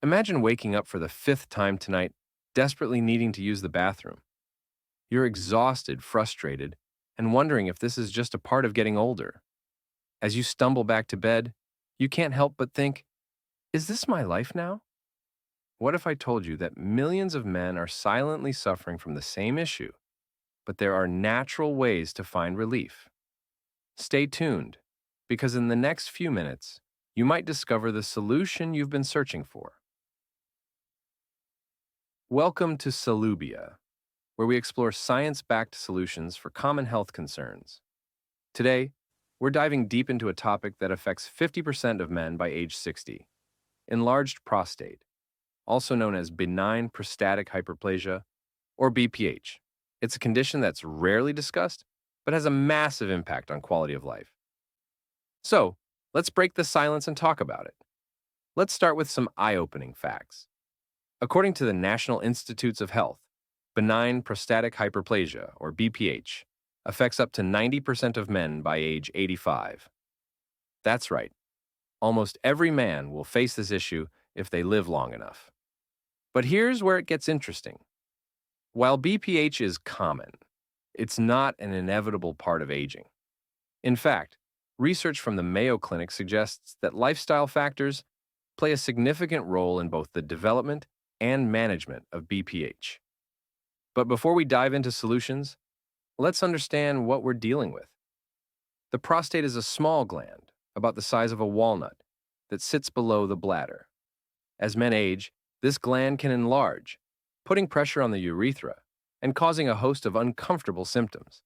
Imagine waking up for the fifth time tonight, desperately needing to use the bathroom. You're exhausted, frustrated, and wondering if this is just a part of getting older. As you stumble back to bed, you can't help but think, is this my life now? What if I told you that millions of men are silently suffering from the same issue, but there are natural ways to find relief? Stay tuned, because in the next few minutes, you might discover the solution you've been searching for. Welcome to Salubia, where we explore science-backed solutions for common health concerns. Today, we're diving deep into a topic that affects 50% of men by age 60, enlarged prostate, also known as benign prostatic hyperplasia, or BPH. It's a condition that's rarely discussed, but has a massive impact on quality of life. So, let's break the silence and talk about it. Let's start with some eye-opening facts. According to the National Institutes of Health, benign prostatic hyperplasia, or BPH, affects up to 90% of men by age 85. That's right. Almost every man will face this issue if they live long enough. But here's where it gets interesting. While BPH is common, it's not an inevitable part of aging. In fact, research from the Mayo Clinic suggests that lifestyle factors play a significant role in both the development and management of BPH. But before we dive into solutions, let's understand what we're dealing with. The prostate is a small gland, about the size of a walnut, that sits below the bladder. As men age, this gland can enlarge, putting pressure on the urethra and causing a host of uncomfortable symptoms.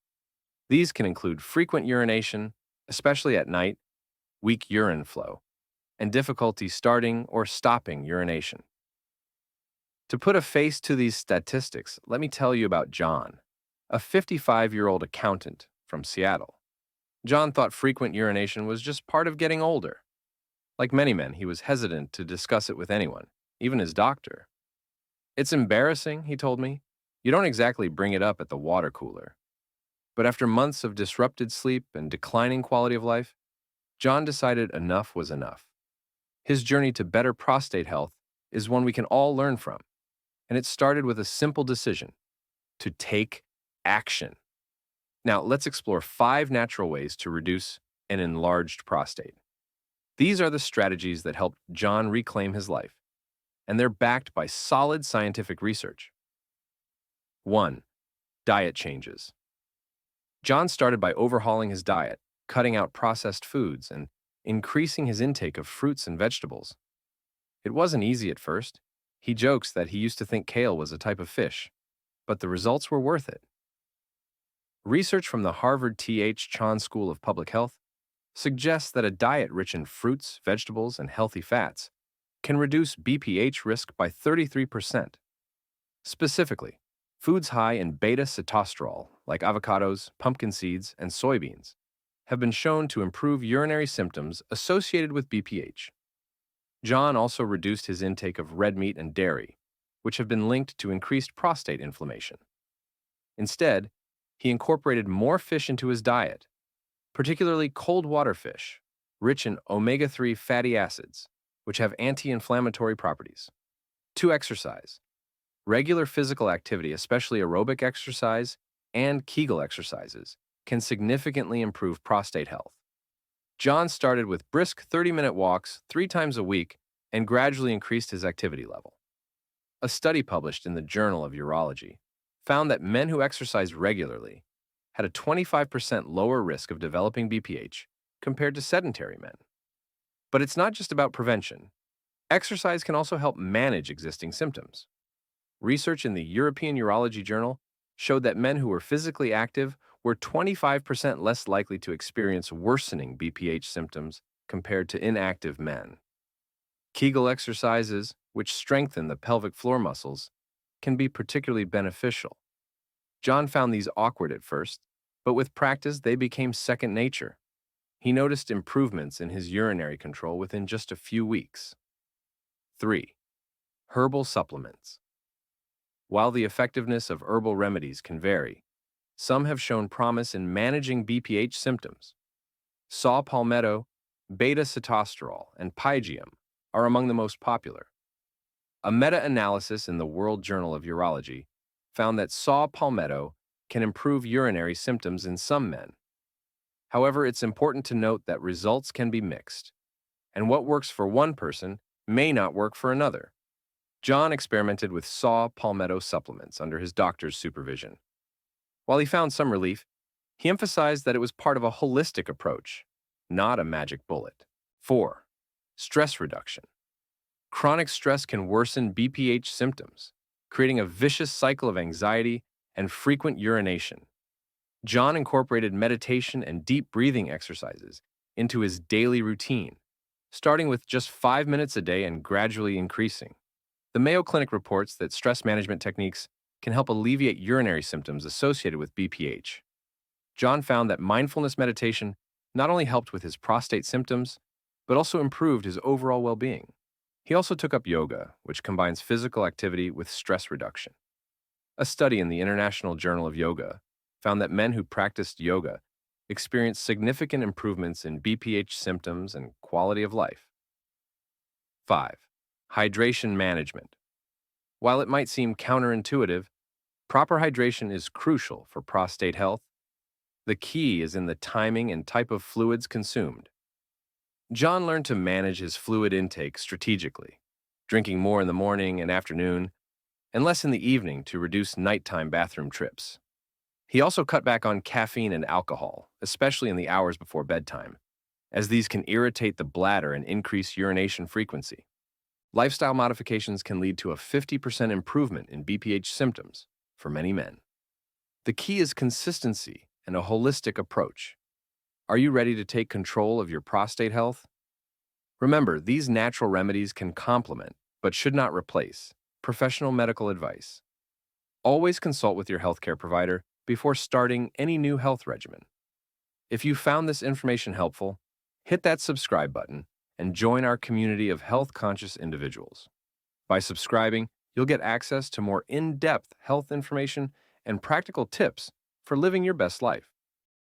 These can include frequent urination, especially at night, weak urine flow, and difficulty starting or stopping urination. To put a face to these statistics, let me tell you about John, a 55-year-old accountant from Seattle. John thought frequent urination was just part of getting older. Like many men, he was hesitant to discuss it with anyone, even his doctor. It's embarrassing, he told me. You don't exactly bring it up at the water cooler. But after months of disrupted sleep and declining quality of life, John decided enough was enough. His journey to better prostate health is one we can all learn from, and it started with a simple decision: to take action. Now, let's explore 5 natural ways to reduce an enlarged prostate. These are the strategies that helped John reclaim his life, and they're backed by solid scientific research. 1. Diet changes. John started by overhauling his diet, cutting out processed foods, and increasing his intake of fruits and vegetables. It wasn't easy at first. He jokes that he used to think kale was a type of fish, but the results were worth it. Research from the Harvard T.H. Chan School of Public Health suggests that a diet rich in fruits, vegetables, and healthy fats can reduce BPH risk by 33%. Specifically, foods high in beta-sitosterol, like avocados, pumpkin seeds, and soybeans, have been shown to improve urinary symptoms associated with BPH. John also reduced his intake of red meat and dairy, which have been linked to increased prostate inflammation. Instead, he incorporated more fish into his diet, particularly cold water fish, rich in omega-3 fatty acids, which have anti-inflammatory properties. 2. Exercise. Regular physical activity, especially aerobic exercise and Kegel exercises, can significantly improve prostate health. John started with brisk 30-minute walks 3 times a week and gradually increased his activity level. A study published in the Journal of Urology found that men who exercised regularly had a 25% lower risk of developing BPH compared to sedentary men. But it's not just about prevention. Exercise can also help manage existing symptoms. Research in the European Urology Journal showed that men who were physically active were 25% less likely to experience worsening BPH symptoms compared to inactive men. Kegel exercises, which strengthen the pelvic floor muscles, can be particularly beneficial. John found these awkward at first, but with practice they became second nature. He noticed improvements in his urinary control within just a few weeks. 3. Herbal supplements. While the effectiveness of herbal remedies can vary, some have shown promise in managing BPH symptoms. Saw palmetto, beta-sitosterol, and pygeum are among the most popular. A meta-analysis in the World Journal of Urology found that saw palmetto can improve urinary symptoms in some men. However, it's important to note that results can be mixed, and what works for one person may not work for another. John experimented with saw palmetto supplements under his doctor's supervision. While he found some relief, he emphasized that it was part of a holistic approach, not a magic bullet. 4. Stress reduction. Chronic stress can worsen BPH symptoms, creating a vicious cycle of anxiety and frequent urination. John incorporated meditation and deep breathing exercises into his daily routine, starting with just 5 minutes a day and gradually increasing. The Mayo Clinic reports that stress management techniques can help alleviate urinary symptoms associated with BPH. John found that mindfulness meditation not only helped with his prostate symptoms, but also improved his overall well-being. He also took up yoga, which combines physical activity with stress reduction. A study in the International Journal of Yoga found that men who practiced yoga experienced significant improvements in BPH symptoms and quality of life. 5. Hydration management. While it might seem counterintuitive, proper hydration is crucial for prostate health. The key is in the timing and type of fluids consumed. John learned to manage his fluid intake strategically, drinking more in the morning and afternoon, and less in the evening to reduce nighttime bathroom trips. He also cut back on caffeine and alcohol, especially in the hours before bedtime, as these can irritate the bladder and increase urination frequency. Lifestyle modifications can lead to a 50% improvement in BPH symptoms for many men. The key is consistency and a holistic approach. Are you ready to take control of your prostate health? Remember, these natural remedies can complement, but should not replace, professional medical advice. Always consult with your healthcare provider before starting any new health regimen. If you found this information helpful, hit that subscribe button and join our community of health-conscious individuals. By subscribing, you'll get access to more in-depth health information and practical tips for living your best life.